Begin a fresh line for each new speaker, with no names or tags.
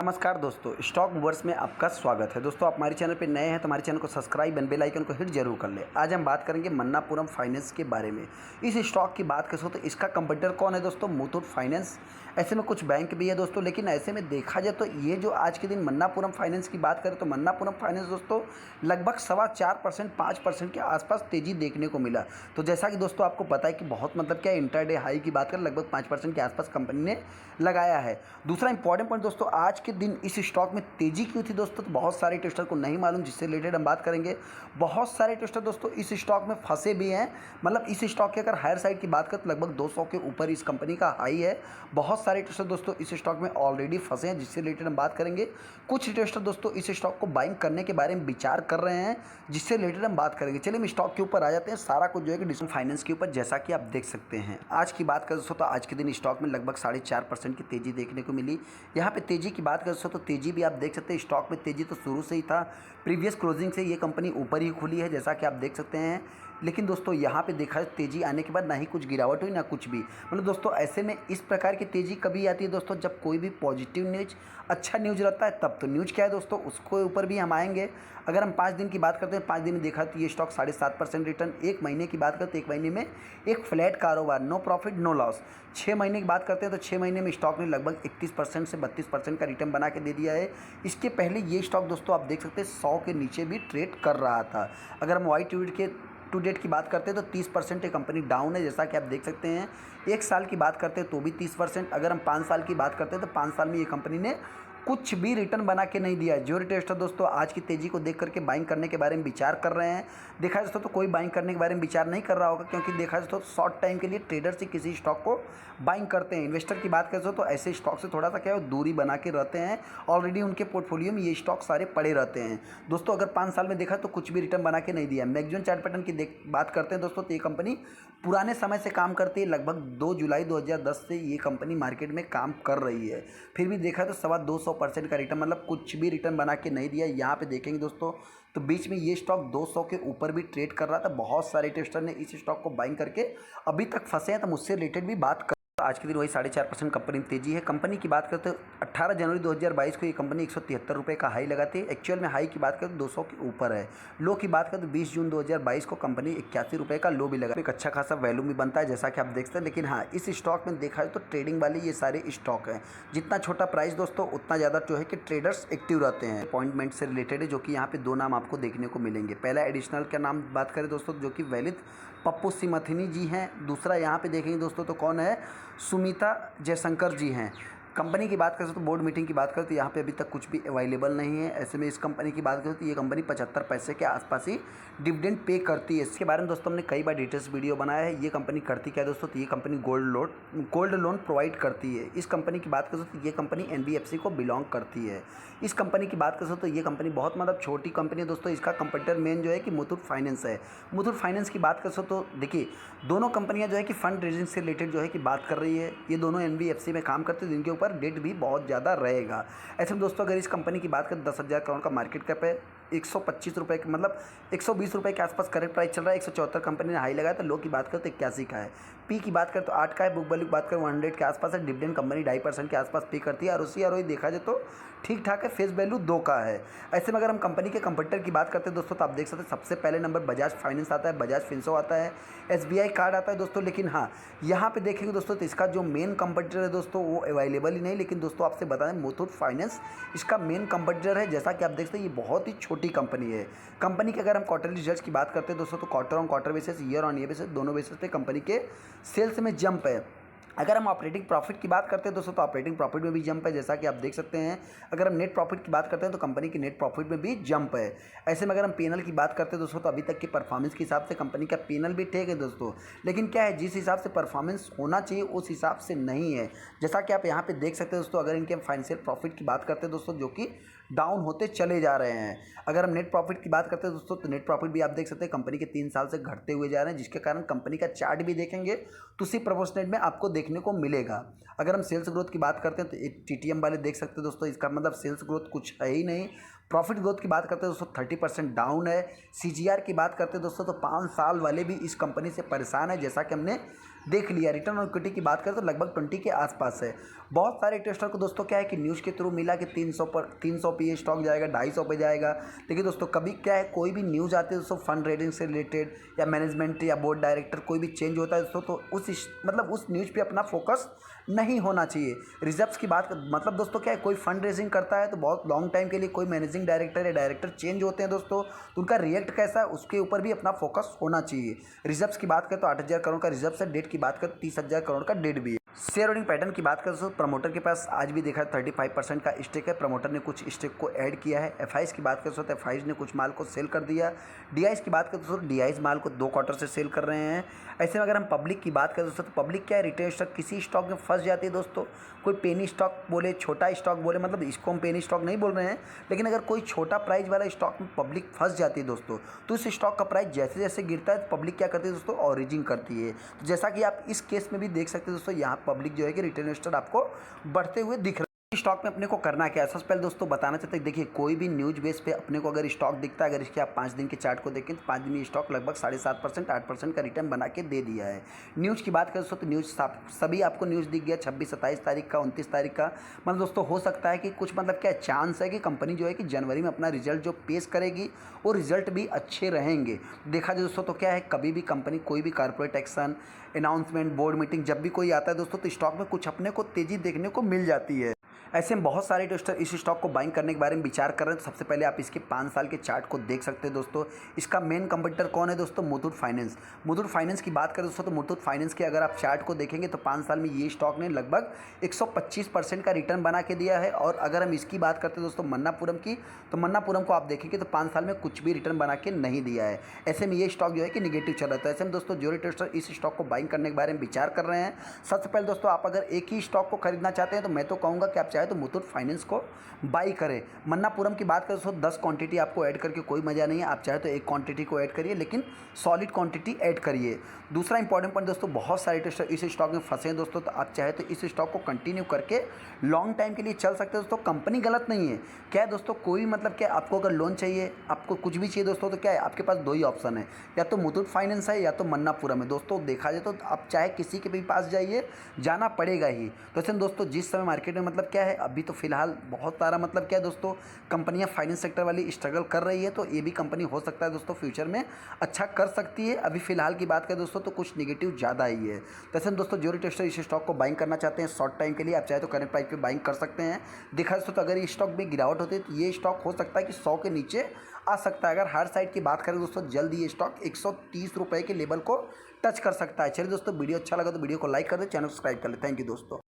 नमस्कार दोस्तों, stock movers में आपका स्वागत है। दोस्तों, आप हमारे चैनल पे नए हैं तो हमारे चैनल को सब्सक्राइब एंड बेल आइकन को हिट जरूर कर लें। आज हम बात करेंगे मन्नापुरम फाइनेंस के बारे में। इस स्टॉक की बात करें तो इसका कंपटीटर कौन है दोस्तों? मुथूट फाइनेंस। ऐसे में कुछ बैंक भी है दोस्तों, लेकिन ऐसे में देखा जाए तो ये जो आज के दिन मन्नापुरम फाइनेंस की बात करें तो मन्नापुरम फाइनेंस दोस्तों लगभग 4.25% 5% के आसपास तेजी देखने को मिला। तो जैसा कि दोस्तों आपको पता है कि बहुत क्या इंटरडे हाई की बात करें लगभग 5% के आसपास कंपनी ने लगाया है। दूसरा इंपॉर्टेंट पॉइंट दोस्तों, आज के दिन इस स्टॉक में तेजी क्यों थी दोस्तों? तो बहुत सारे ट्विस्टर को नहीं मालूम, जिससे रिलेटेड हम बात करेंगे। बहुत सारे ट्विस्टर दोस्तों इस स्टॉक में फंसे भी हैं। इस स्टॉक की अगर हायर साइड की बात करें तो लगभग 200 के ऊपर इस कंपनी का हाई है। बहुत सारे ट्विस्टर दोस्तों इस स्टॉक में ऑलरेडी फंसे हैं, जिससे रिलेटेड हम बात करेंगे। कुछ ट्विस्टर दोस्तों इस स्टॉक को बाइंग करने के बारे में विचार कर रहे हैं, जिससे रिलेटेड हम बात करेंगे। चलिए हम स्टॉक के ऊपर आ जाते हैं, सारा कुछ जो है कि डिस्काउंट फाइनेंस के ऊपर, जैसा कि आप देख सकते हैं। आज की बात करें दोस्तों तो आज के दिन स्टॉक में लगभग 4.5% की तेजी देखने को मिली। यहाँ पे तेजी की बात करें दोस्तों तो तेजी भी आप देख सकते हैं। स्टॉक में तेजी तो शुरू से ही था, प्रीवियस क्लोजिंग से ये कंपनी ऊपर ही खुली है, जैसा कि आप देख सकते हैं। लेकिन दोस्तों यहाँ पे देखा तेजी आने के बाद ना ही कुछ गिरावट हुई ना कुछ भी। दोस्तों ऐसे में इस प्रकार की तेजी कभी आती है दोस्तों जब कोई भी पॉजिटिव न्यूज, अच्छा न्यूज रहता है तब। तो न्यूज क्या है दोस्तों, उसको ऊपर भी हम आएंगे। अगर हम 5 दिन की बात करते हैं, 5 दिन में देखा तो ये स्टॉक 7.5% रिटर्न। 1 महीने की बात करते हैं, 1 महीने में एक फ्लैट कारोबार, नो प्रॉफिट नो लॉस। 6 महीने की बात करते हैं तो 6 महीने में स्टॉक ने लगभग 31% से 32% का रिटर्न बना के दे दिया है। इसके पहले ये स्टॉक दोस्तों आप देख सकते हैं 100 के नीचे भी ट्रेड कर रहा था। अगर हम वाई टू डेट की बात करते हैं तो 30% ये कंपनी डाउन है, जैसा कि आप देख सकते हैं। 1 साल की बात करते हैं तो भी 30%। अगर हम 5 साल की बात करते हैं तो 5 साल में ये कंपनी ने कुछ भी रिटर्न बना के नहीं दिया है। जो रिटेस्टर दोस्तों आज की तेजी को देख करके बाइंग करने के बारे में विचार कर रहे हैं, देखा जाए दोस्तों तो कोई बाइंग करने के बारे में विचार नहीं कर रहा होगा, क्योंकि देखा जाए तो शॉर्ट टाइम के लिए ट्रेडर्स ही किसी स्टॉक को बाइंग करते हैं। इन्वेस्टर की बात करें तो ऐसे स्टॉक से थोड़ा सा क्या है, दूरी बना के रहते हैं। ऑलरेडी उनके पोर्टफोलियो में ये स्टॉक सारे पड़े रहते हैं दोस्तों। अगर 5 साल में देखा तो कुछ भी रिटर्न बना के नहीं दिया। मैक्सिमम चार्ट पैटर्न की बात करते हैं दोस्तों तो ये कंपनी पुराने समय से काम करती है। लगभग 2 जुलाई 2010 से ये कंपनी मार्केट में काम कर रही है। फिर भी देखा तो 225% का रिटर्न, कुछ भी रिटर्न बना के नहीं दिया। यहाँ पे देखेंगे दोस्तों तो बीच में ये स्टॉक 200 के ऊपर भी ट्रेड कर रहा था। बहुत सारे ट्रेडर्स ने इस स्टॉक को बाइंग करके अभी तक फंसे हैं, तो मुझसे रिलेटेड भी बात कर। आज के दिन वही 4.5% कंपनी में तेजी है। कंपनी की बात करते हैं 18 जनवरी 2022 को ये कंपनी 173 रुपये का हाई लगाती है। एक्चुअल में हाई की बात करें तो 200 के ऊपर है। लो की बात करें तो 20 जून 2022 को कंपनी 81 रुपये का लो भी लगा, एक अच्छा खासा वैल्यू भी बनता है, जैसा कि आप देख सकते हैं। लेकिन हाँ, इस स्टॉक में देखा जाए तो ट्रेडिंग वाले ये सारे स्टॉक हैं। जितना छोटा प्राइस दोस्तों उतना ज़्यादा जो है कि ट्रेडर्स एक्टिव रहते हैं। अपॉइंटमेंट से रिलेटेड है, जो कि यहाँ पे 2 नाम आपको देखने को मिलेंगे। पहला एडिशनल का नाम बात करें दोस्तों, जो कि वैलिद पप्पू सिमथिनी जी हैं। दूसरा यहाँ पे देखेंगे दोस्तों तो कौन है, सुमिता जयशंकर जी हैं। कंपनी की बात करें तो बोर्ड मीटिंग की बात करें तो यहाँ पे अभी तक कुछ भी अवेलेबल नहीं है। ऐसे में इस कंपनी की बात करें तो ये कंपनी 75 पैसे के आसपास ही डिविडेंड पे करती है। इसके बारे में दोस्तों हमने कई बार डिटेल्स वीडियो बनाया है। ये कंपनी करती क्या है दोस्तों, तो ये कंपनी गोल्ड लोन प्रोवाइड करती है। इस कंपनी की बात करें तो ये कंपनी NBFC को बिलोंग करती है। इस कंपनी की बात करें तो ये कंपनी बहुत छोटी कंपनी है दोस्तों। इसका कंपटीटर मेन जो है कि मुथूट फाइनेंस है। मुथूट फाइनेंस की बात करें तो देखिए दोनों कंपनियां जो है कि फंड रेजिंग से रिलेटेड जो है कि बात कर रही है। ये दोनों NBFC में काम करते हैं, जिनके ऊपर डेट भी बहुत ज़्यादा रहेगा। ऐसे में दोस्तों अगर इस कंपनी की बात करें 10,000 करोड़ का मार्केट कैप है, 125 रुपये के 120 रुपये के आसपास करेक्ट प्राइस चल रहा है। 174 कंपनी ने हाई लगाया, तो लो की बात करें तो 81 का है। पी की बात करें तो 8 का है। बुक वैल्यू की बात करें 100 के आसपास है। डिविडेंड कंपनी 2.5% के आसपास पे करती है। और ROE देखा जाए तो ठीक ठाक है। फेस वैल्यू 2 का है। ऐसे में अगर हम कंपनी के कंपटीटर की बात करते हैं दोस्तों तो आप देख सकते हैं सबसे पहले नंबर बजाज फाइनेंस आता है, बजाज फिनसो आता है, SBI कार्ड आता है दोस्तों। लेकिन हाँ, यहाँ पे देखेंगे दोस्तों तो इसका जो मेन कंपटीटर है दोस्तों वो अवेलेबल ही नहीं। लेकिन दोस्तों आपसे बता दें मुथूट फाइनेंस इसका मेन कंपटीटर है। जैसा कि आप देख सकते हैं ये बहुत ही छोटी कंपनी है। कंपनी के अगर हम क्वार्टरली रिजल्ट्स की बात करते हैं दोस्तों तो quarter on quarter basis, year on year basis, दोनों बेसिस पे कंपनी के सेल्स में जंप है। अगर हम ऑपरेटिंग प्रॉफिट की बात करते हैं दोस्तों तो ऑपरेटिंग प्रॉफिट में भी जंप है, जैसा कि आप देख सकते हैं। अगर हम नेट प्रॉफिट की बात करते हैं तो कंपनी की नेट प्रॉफिट में भी जंप है। ऐसे में अगर हम P&L की बात करते हैं दोस्तों तो अभी तक की परफॉर्मेंस के हिसाब से कंपनी का P&L भी ठीक है दोस्तों। लेकिन क्या है, जिस हिसाब से परफॉर्मेंस होना चाहिए उस हिसाब से नहीं है। जैसा कि आप यहाँ पे देख सकते हैं दोस्तों, अगर इनके हम फाइनेंशियल प्रॉफिट की बात करते हैं दोस्तों जो कि डाउन होते चले जा रहे हैं। अगर हम नेट प्रॉफिट की बात करते हैं दोस्तों तो नेट प्रॉफिट भी आप देख सकते हैं कंपनी के 3 साल से घटते हुए जा रहे हैं, जिसके कारण कंपनी का चार्ट भी देखेंगे तो उसी प्रोपोर्शनेट में आपको देखने को मिलेगा। अगर हम सेल्स ग्रोथ की बात करते हैं तो एक TTM वाले देख सकते हैं दोस्तों, इसका सेल्स ग्रोथ कुछ है ही नहीं। प्रॉफिट ग्रोथ की बात करते हैं दोस्तों 30% डाउन है। सीजीआर की बात करते हैं दोस्तों तो 5 साल वाले भी इस कंपनी से परेशान है, जैसा कि हमने देख लिया। रिटर्न ऑन इक्विटी की बात करें तो लगभग 20 के आसपास है। बहुत सारे इन्वेस्टर को दोस्तों क्या है कि न्यूज़ के थ्रू मिला कि 300 पे ये स्टॉक जाएगा, 250 पे जाएगा। देखिए दोस्तों, कभी क्या है, कोई भी न्यूज़ आती है दोस्तों फंड रेटिंग से रिलेटेड या मैनेजमेंट या बोर्ड डायरेक्टर कोई भी चेंज होता है दोस्तों, तो उस न्यूज़ पे अपना फोकस नहीं होना चाहिए। रिजर्व्स की बात मतलब दोस्तों क्या है, कोई फंड रेजिंग करता है तो बहुत लॉन्ग टाइम के लिए कोई मैनेजिंग डायरेक्टर या डायरेक्टर चेंज होते हैं दोस्तों, तो उनका रिएक्ट कैसा है उसके ऊपर भी अपना फोकस होना चाहिए। रिजर्व्स की बात करें तो 8,000 करोड़ का रिजर्व है। डेट की बात करें तो 30,000 करोड़ का डेट भी है। शेयर होल्डिंग पैटर्न की बात करें तो प्रमोटर के पास आज भी देखा 35% का स्टेक है। प्रमोटर ने कुछ स्टेक को ऐड किया है। एफआईज की बात करें तो एफआईज ने कुछ माल को सेल कर दिया। डीआईज की बात करें तो डीआईज माल को 2 क्वार्टर से सेल कर रहे हैं। ऐसे में अगर हम पब्लिक की बात करें दोस्तों तो पब्लिक क्या है, रिटेल स्टॉक किसी स्टॉक में फंस जाती है दोस्तों। कोई पेनी स्टॉक बोले, छोटा स्टॉक बोले, मतलब इसको हम पेनी स्टॉक नहीं बोल रहे हैं, लेकिन अगर कोई छोटा प्राइस वाला स्टॉक में पब्लिक फंस जाती है दोस्तों, तो इस स्टॉक का प्राइस जैसे जैसे गिरता है तो पब्लिक क्या करती है दोस्तों, ऑरिजिन करती है। तो जैसा कि आप इस केस में भी देख सकते हैं दोस्तों, यहाँ पब्लिक जो है कि रिटेल इन्वेस्टर आपको बढ़ते हुए दिख रहे हैं। स्टॉक में अपने को करना क्या है, सबसे पहले दोस्तों बताना चाहते हैं, देखिए कोई भी न्यूज बेस पे अपने को अगर स्टॉक दिखता है, अगर इसके आप 5 दिन के चार्ट को देखें तो 5 दिन में स्टॉक लगभग 7.5% 8% का रिटर्न बना के दे दिया है। न्यूज़ की बात करें दोस्तों तो न्यूज़ सभी आपको न्यूज़ दिख गया 26 27 तारीख का, 29 तारीख का। मतलब दोस्तों हो सकता है कि कुछ मतलब क्या चांस है कि कंपनी जो है कि जनवरी में अपना रिजल्ट जो पेश करेगी वो रिजल्ट भी अच्छे रहेंगे। देखा जाए दोस्तों तो क्या है, कभी भी कंपनी कोई भी corporate action, announcement, board meeting जब भी कोई आता है दोस्तों तो स्टॉक में कुछ अपने को तेज़ी देखने को मिल जाती है। ऐसे में बहुत सारे इन्वेस्टर इस स्टॉक को बाइंग करने के बारे में विचार कर रहे हैं। तो सबसे पहले आप इसके 5 साल के चार्ट को देख सकते हैं दोस्तों। इसका मेन कंपटीटर कौन है दोस्तों, मुथूट फाइनेंस। मुथूट फाइनेंस की बात करें दोस्तों तो मुथूट फाइनेंस के अगर आप चार्ट को देखेंगे तो 5 साल में ये स्टॉक ने लगभग 125% का रिटर्न बना के दिया है। और अगर हम इसकी बात करते हैं दोस्तों मन्नापुरम की, तो मन्नापुरम को आप देखेंगे तो 5 साल में कुछ भी रिटर्न बना के नहीं दिया है। ऐसे में ये स्टॉक जो है कि निगेटिव चल रहा है। ऐसे में दोस्तों जो इन्वेस्टर इस स्टॉक को बाइंग करने के बारे में विचार कर रहे हैं, सबसे पहले दोस्तों आप अगर एक ही स्टॉक को खरीदना चाहते हैं तो मैं तो कहूँगा कि आप चाहे तो मुथूट फाइनेंस को बाई करें। मन्नापुरम की बात करें तो 10 क्वांटिटी आपको ऐड करके कोई मजा नहीं है। आप चाहे तो एक क्वांटिटी को ऐड करिए, लेकिन सॉलिड क्वांटिटी ऐड करिए। दूसरा इंपॉर्टेंट पॉइंट दोस्तों, बहुत सारे इन्वेस्टर इस स्टॉक में फंसे हैं दोस्तों, तो आप चाहे तो इस स्टॉक को कंटिन्यू करके लॉन्ग टाइम के लिए चल सकते हैं दोस्तों। कंपनी गलत नहीं है। क्या है दोस्तों, कोई मतलब क्या, आपको अगर लोन चाहिए, आपको कुछ भी चाहिए दोस्तों, तो क्या है आपके पास 2 ही ऑप्शन है, या तो मुथूट फाइनेंस है या तो मन्नापुरम है दोस्तों। देखा जाए तो आप चाहे किसी के भी पास जाइए, जाना पड़ेगा ही। तो ऐसे दोस्तों जिस समय मार्केट में मतलब क्या है, अभी तो फिलहाल बहुत सारा मतलब क्या है दोस्तों, कंपनियां फाइनेंस सेक्टर वाली स्ट्रगल कर रही है, तो ये भी कंपनी हो सकता है दोस्तों फ्यूचर में अच्छा कर सकती है। अभी फिलहाल की बात करें दोस्तों तो कुछ निगेटिव ज़्यादा ही है। तो ऐसे दोस्तों जो इन्वेस्टर इस स्टॉक को बाइंग करना चाहते हैं शॉर्ट टाइम के लिए, आप चाहे तो करंट प्राइस पे बाइंग कर सकते हैं। देखा दोस्तों तो अगर ये स्टॉक में गिरावट होती है तो ये स्टॉक हो सकता है कि 100 के नीचे आ सकता है। अगर हर साइड की बात करें दोस्तों, जल्द ये स्टॉक 130 रुपये के लेवल को टच कर सकता है। चलिए दोस्तों, वीडियो अच्छा लगा तो वीडियो को लाइक कर दे, चैनल सब्सक्राइब कर ले। थैंक यू दोस्तों।